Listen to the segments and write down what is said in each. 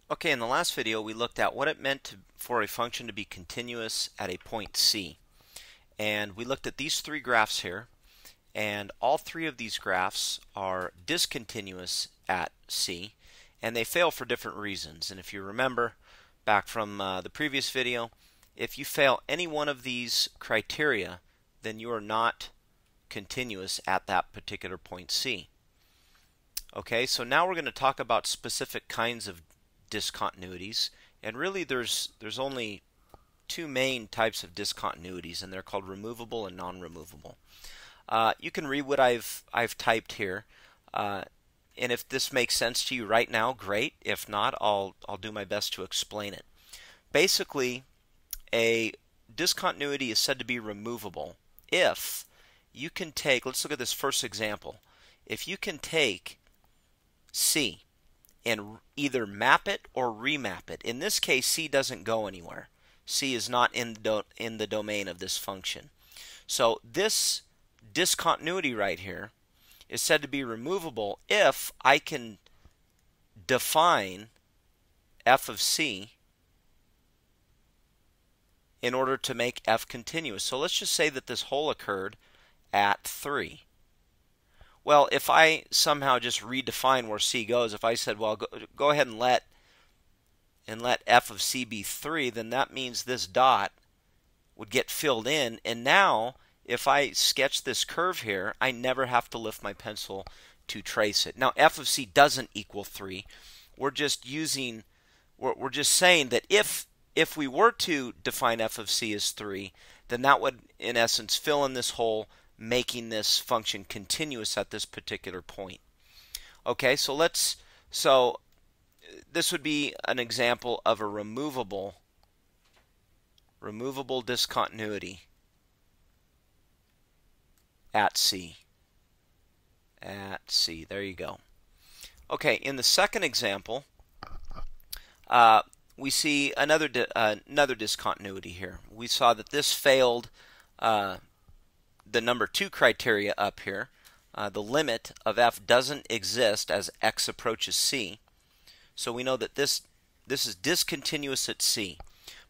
Okay, in the last video we looked at what it meant for a function to be continuous at a point C. And we looked at these three graphs here, and all three of these graphs are discontinuous at C, and they fail for different reasons. And if you remember back from the previous video, if you fail any one of these criteria, then you are not continuous at that particular point C. Okay, so now we're going to talk about specific kinds of discontinuities, and really there's only two main types of discontinuities, and they're called removable and non-removable. You can read what I've typed here, and if this makes sense to you right now, great. If not, I'll do my best to explain it. Basically, a discontinuity is said to be removable if you can take, let's look at this first example. If you can take C and either map it or remap it. In this case, C doesn't go anywhere. C is not in the domain of this function. So this discontinuity right here is said to be removable if I can define f of C in order to make f continuous. So let's just say that this hole occurred at 3. Well, if I somehow just redefine where C goes, if I said, well, go ahead and let f of C be 3, then that means this dot would get filled in. And now, if I sketch this curve here, I never have to lift my pencil to trace it. Now, f of C doesn't equal 3. We're just saying that if we were to define f of C as 3, then that would, in essence, fill in this hole, making this function continuous at this particular point. Okay, so this would be an example of a removable discontinuity at C. At C, there you go. Okay, in the second example, we see another discontinuity here. We saw that this failed the number 2 criteria up here. The limit of f doesn't exist as x approaches C. So we know that this is discontinuous at C.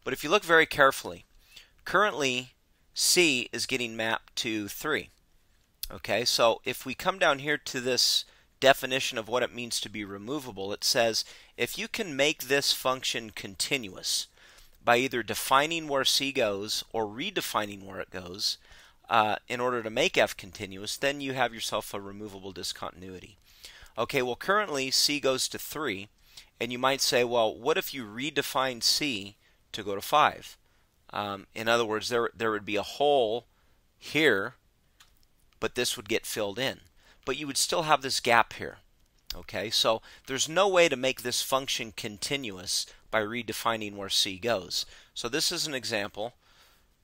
But if you look very carefully, currently C is getting mapped to 3. Okay, so if we come down here to this definition of what it means to be removable, it says if you can make this function continuous by either defining where C goes or redefining where it goes, in order to make f continuous, then you have yourself a removable discontinuity. Okay, well currently C goes to 3, and you might say, well, what if you redefine C to go to 5? In other words, there would be a hole here, but this would get filled in. But you would still have this gap here. Okay, so there's no way to make this function continuous by redefining where C goes. So this is an example.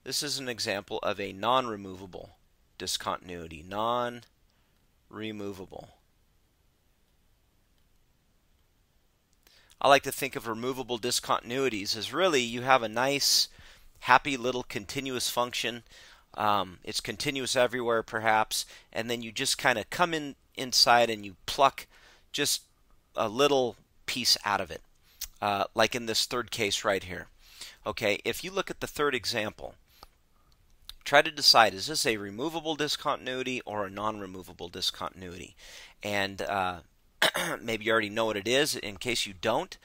This is an example of a non-removable discontinuity. Non-removable. I like to think of removable discontinuities as really you have a nice, happy little continuous function. It's continuous everywhere perhaps, and then you just kind of come inside and you pluck just a little piece out of it, like in this third case right here. Okay, if you look at the third example, try to decide, is this a removable discontinuity or a non-removable discontinuity? And maybe you already know what it is. In case you don't,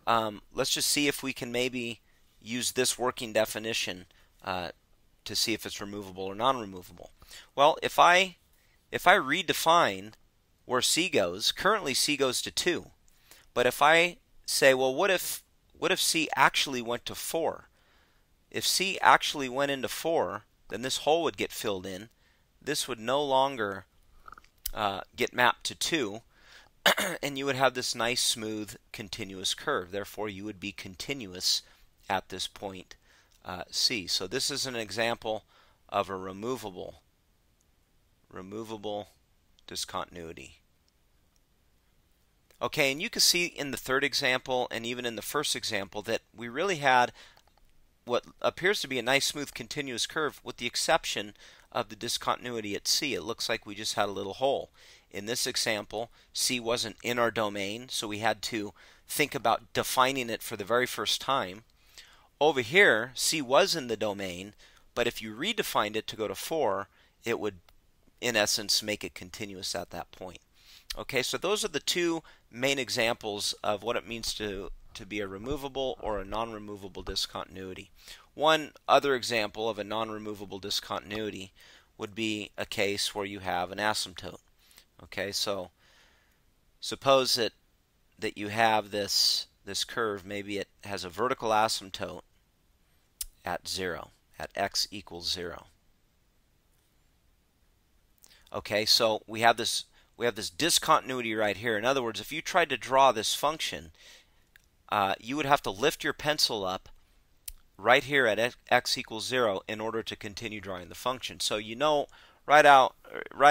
let's just see if we can maybe use this working definition to see if it's removable or non-removable. Well, if I redefine where C goes, currently C goes to 2. But if I say, well, what if C actually went to 4? If C actually went into 4, then this hole would get filled in. This would no longer get mapped to 2, and you would have this nice, smooth, continuous curve. Therefore, you would be continuous at this point C. So this is an example of a removable discontinuity. Okay, and you can see in the third example and even in the first example that we really had what appears to be a nice smooth continuous curve with the exception of the discontinuity at C. It looks like we just had a little hole. In this example, C wasn't in our domain, so we had to think about defining it for the very first time. Over here, C was in the domain, but if you redefined it to go to 4, it would, in essence, make it continuous at that point. Okay, so those are the two main examples of what it means to be a removable or a non-removable discontinuity. One other example of a non-removable discontinuity would be a case where you have an asymptote. Okay, so suppose that you have this curve, maybe it has a vertical asymptote at 0, at x equals 0. Okay, so we have this discontinuity right here. In other words, if you tried to draw this function, you would have to lift your pencil up right here at x equals 0 in order to continue drawing the function. So you know right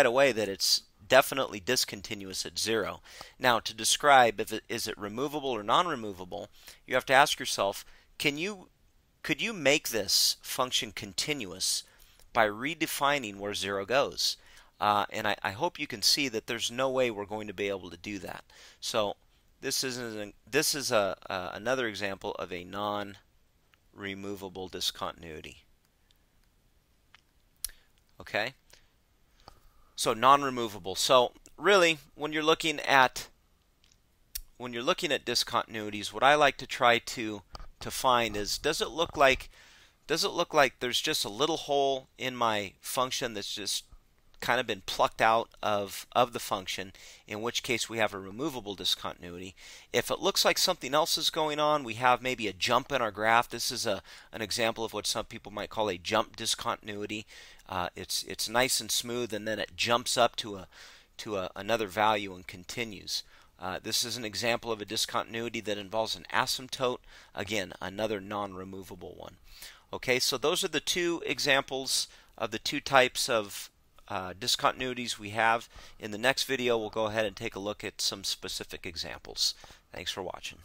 away that it's definitely discontinuous at 0. Now, to describe is it removable or non-removable, you have to ask yourself, could you make this function continuous by redefining where 0 goes? And I hope you can see that there's no way we're going to be able to do that. So this is another example of a non-removable discontinuity. Okay? So non-removable. So really, when you're looking at discontinuities, what I like to try to find is, does it look like there's just a little hole in my function that's just kind of been plucked out of the function, in which case we have a removable discontinuity. If it looks like something else is going on, we have maybe a jump in our graph. This is an example of what some people might call a jump discontinuity. It's nice and smooth, and then it jumps up to another value and continues. This is an example of a discontinuity that involves an asymptote. Again, another non-removable one. Okay, so those are the two examples of the two types of discontinuities we have. In the next video, we'll go ahead and take a look at some specific examples. Thanks for watching.